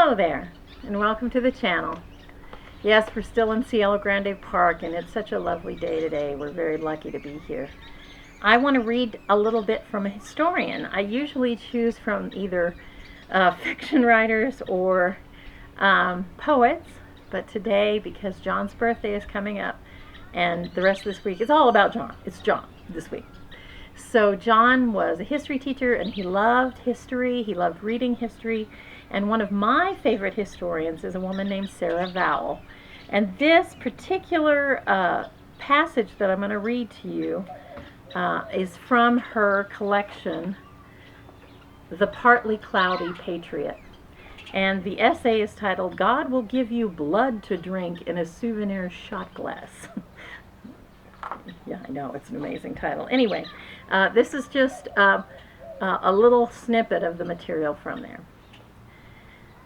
Hello there, and welcome to the channel. Yes, we're still in Cielo Grande Park, and it's such a lovely day today. We're very lucky to be here. I want to read a little bit from a historian. I usually choose from either fiction writers or poets, but today, because John's birthday is coming up, and the rest of this week is all about John. It's John this week. So John was a history teacher, and he loved history. He loved reading history. And one of my favorite historians is a woman named Sarah Vowell. And this particular passage that I'm going to read to you is from her collection, The Partly Cloudy Patriot. And the essay is titled, "God Will Give You Blood to Drink in a Souvenir Shot Glass." Yeah, I know, it's an amazing title. Anyway, this is just a little snippet of the material from there.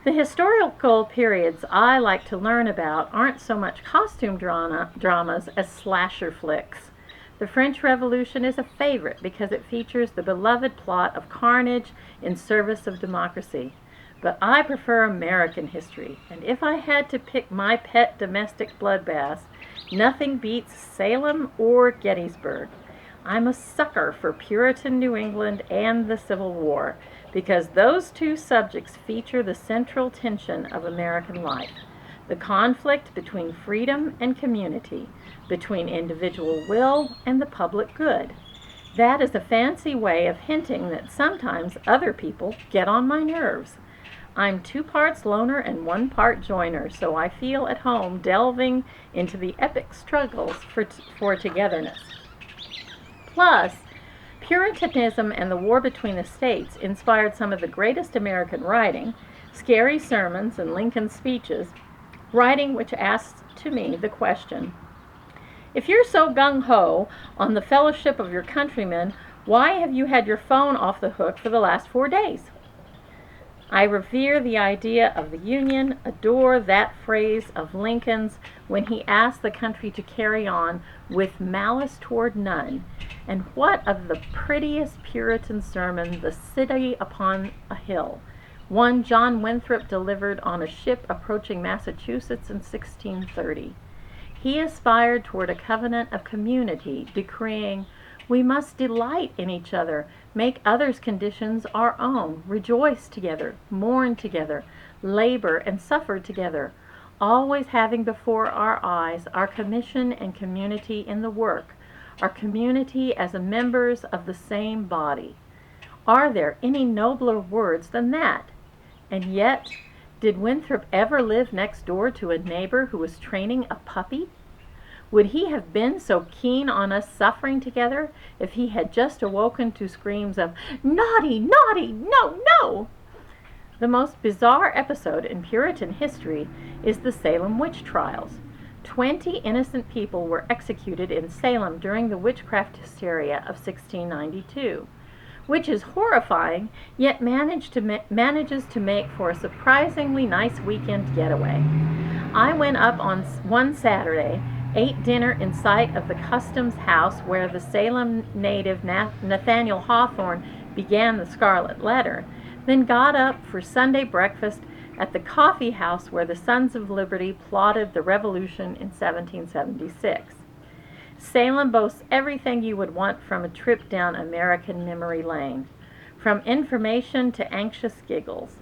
The historical periods I like to learn about aren't so much costume dramas as slasher flicks. The French Revolution is a favorite because it features the beloved plot of carnage in service of democracy. But I prefer American history, and if I had to pick my pet domestic bloodbaths, nothing beats Salem or Gettysburg. I'm a sucker for Puritan New England and the Civil War, because those two subjects feature the central tension of American life, the conflict between freedom and community, between individual will and the public good. That is a fancy way of hinting that sometimes other people get on my nerves. I'm 2 parts loner and 1 part joiner, so I feel at home delving into the epic struggles for togetherness. Plus, Puritanism and the war between the states inspired some of the greatest American writing, scary sermons and Lincoln speeches, writing which asks to me the question, if you're so gung-ho on the fellowship of your countrymen, why have you had your phone off the hook for the last 4 days? I revere the idea of the Union, adore that phrase of Lincoln's when he asked the country to carry on with malice toward none. And what of the prettiest Puritan sermon, The City Upon a Hill, one John Winthrop delivered on a ship approaching Massachusetts in 1630. He aspired toward a covenant of community, decreeing, "We must delight in each other, make others' conditions our own, rejoice together, mourn together, labor and suffer together, always having before our eyes our commission and community in the work, our community as members of the same body." Are there any nobler words than that? And yet, did Winthrop ever live next door to a neighbor who was training a puppy? Would he have been so keen on us suffering together if he had just awoken to screams of, "Naughty, naughty, no, no"? The most bizarre episode in Puritan history is the Salem witch trials. 20 innocent people were executed in Salem during the witchcraft hysteria of 1692, which is horrifying, yet manages to make for a surprisingly nice weekend getaway. I went up on one Saturday, ate dinner in sight of the customs house where the Salem native Nathaniel Hawthorne began the Scarlet Letter, then got up for Sunday breakfast at the coffee house where the Sons of Liberty plotted the Revolution in 1776. Salem boasts everything you would want from a trip down American memory lane, from information to anxious giggles.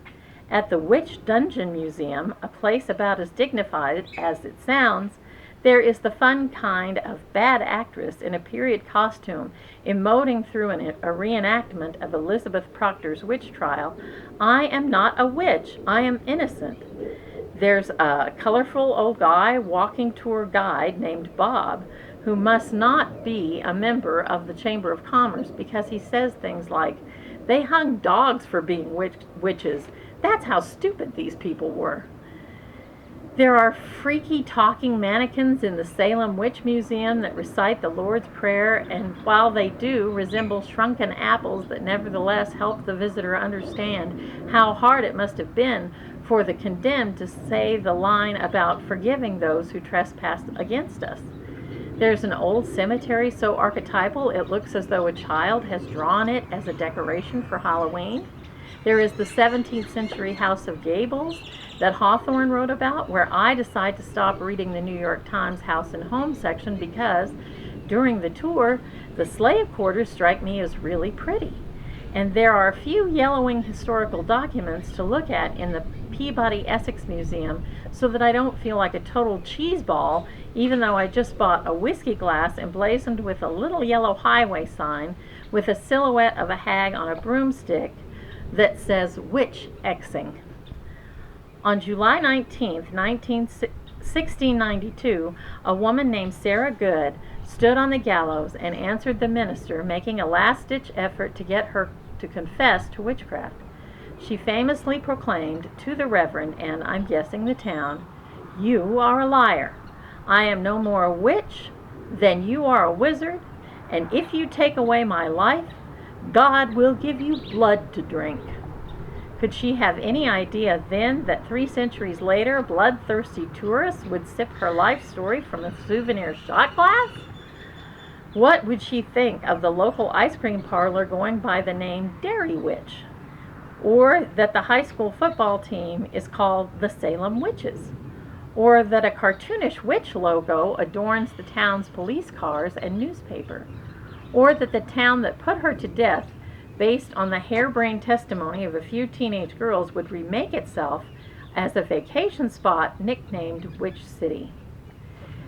At the Witch Dungeon Museum, a place about as dignified as it sounds, there is the fun kind of bad actress in a period costume emoting through a reenactment of Elizabeth Proctor's witch trial. I am not a witch, I am innocent. There's a colorful old guy walking tour guide named Bob, who must not be a member of the Chamber of Commerce because he says things like, "They hung dogs for being witches. That's how stupid these people were." There are freaky talking mannequins in the Salem Witch Museum that recite the Lord's Prayer, and while they do resemble shrunken apples that nevertheless help the visitor understand how hard it must have been for the condemned to say the line about forgiving those who trespass against us. There's an old cemetery so archetypal it looks as though a child has drawn it as a decoration for Halloween. There is the 17th century House of Gables that Hawthorne wrote about, where I decide to stop reading the New York Times House and Home section because during the tour, the slave quarters strike me as really pretty. And there are a few yellowing historical documents to look at in the Peabody Essex Museum so that I don't feel like a total cheeseball, even though I just bought a whiskey glass emblazoned with a little yellow highway sign with a silhouette of a hag on a broomstick that says Witch Xing. On July 19, 1692, a woman named Sarah Good stood on the gallows and answered the minister, making a last-ditch effort to get her to confess to witchcraft. She famously proclaimed to the reverend, and I'm guessing the town, "You are a liar. I am no more a witch than you are a wizard, and if you take away my life, God will give you blood to drink." Could she have any idea then that 3 centuries later, bloodthirsty tourists would sip her life story from a souvenir shot glass? What would she think of the local ice cream parlor going by the name Dairy Witch? Or that the high school football team is called the Salem Witches? Or that a cartoonish witch logo adorns the town's police cars and newspaper? Or that the town that put her to death, based on the harebrained testimony of a few teenage girls, would remake itself as a vacation spot nicknamed Witch City.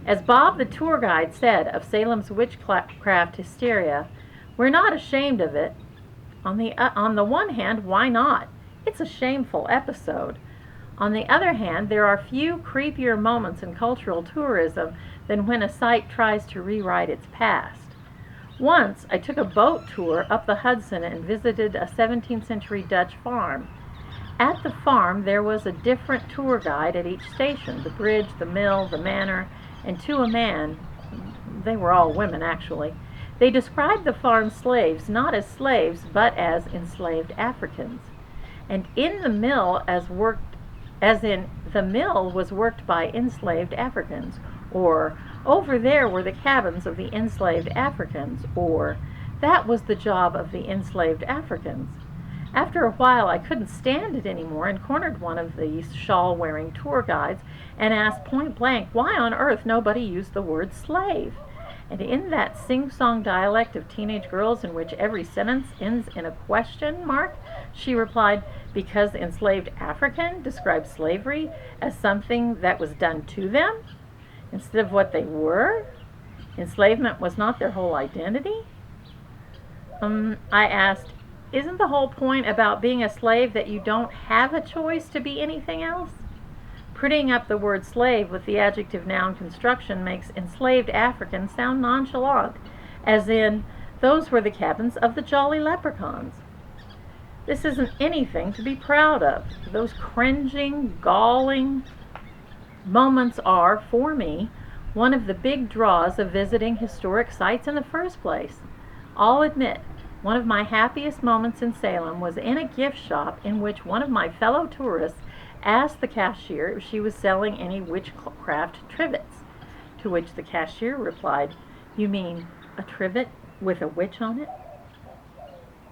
As Bob the tour guide said of Salem's witchcraft hysteria, "We're not ashamed of it. On the one hand, why not? It's a shameful episode. On the other hand, there are few creepier moments in cultural tourism than when a site tries to rewrite its past. Once, I took a boat tour up the Hudson and visited a 17th century Dutch farm. At the farm, there was a different tour guide at each station, the bridge, the mill, the manor, and to a man, they were all women actually, they described the farm slaves not as slaves, but as enslaved Africans. And in the mill the mill was worked by enslaved Africans, or over there were the cabins of the enslaved Africans, or that was the job of the enslaved Africans. After a while, I couldn't stand it anymore and cornered one of these shawl-wearing tour guides and asked point blank why on earth nobody used the word slave. And in that sing-song dialect of teenage girls in which every sentence ends in a question mark, she replied, because enslaved African described slavery as something that was done to them instead of what they were. Enslavement was not their whole identity. I asked, isn't the whole point about being a slave that you don't have a choice to be anything else? Prettying up the word slave with the adjective noun construction makes enslaved African sound nonchalant, as in, those were the cabins of the jolly leprechauns. This isn't anything to be proud of. Those cringing, galling moments are, for me, one of the big draws of visiting historic sites in the first place. I'll admit, one of my happiest moments in Salem was in a gift shop in which one of my fellow tourists asked the cashier if she was selling any witchcraft trivets, to which the cashier replied, "You mean a trivet with a witch on it?"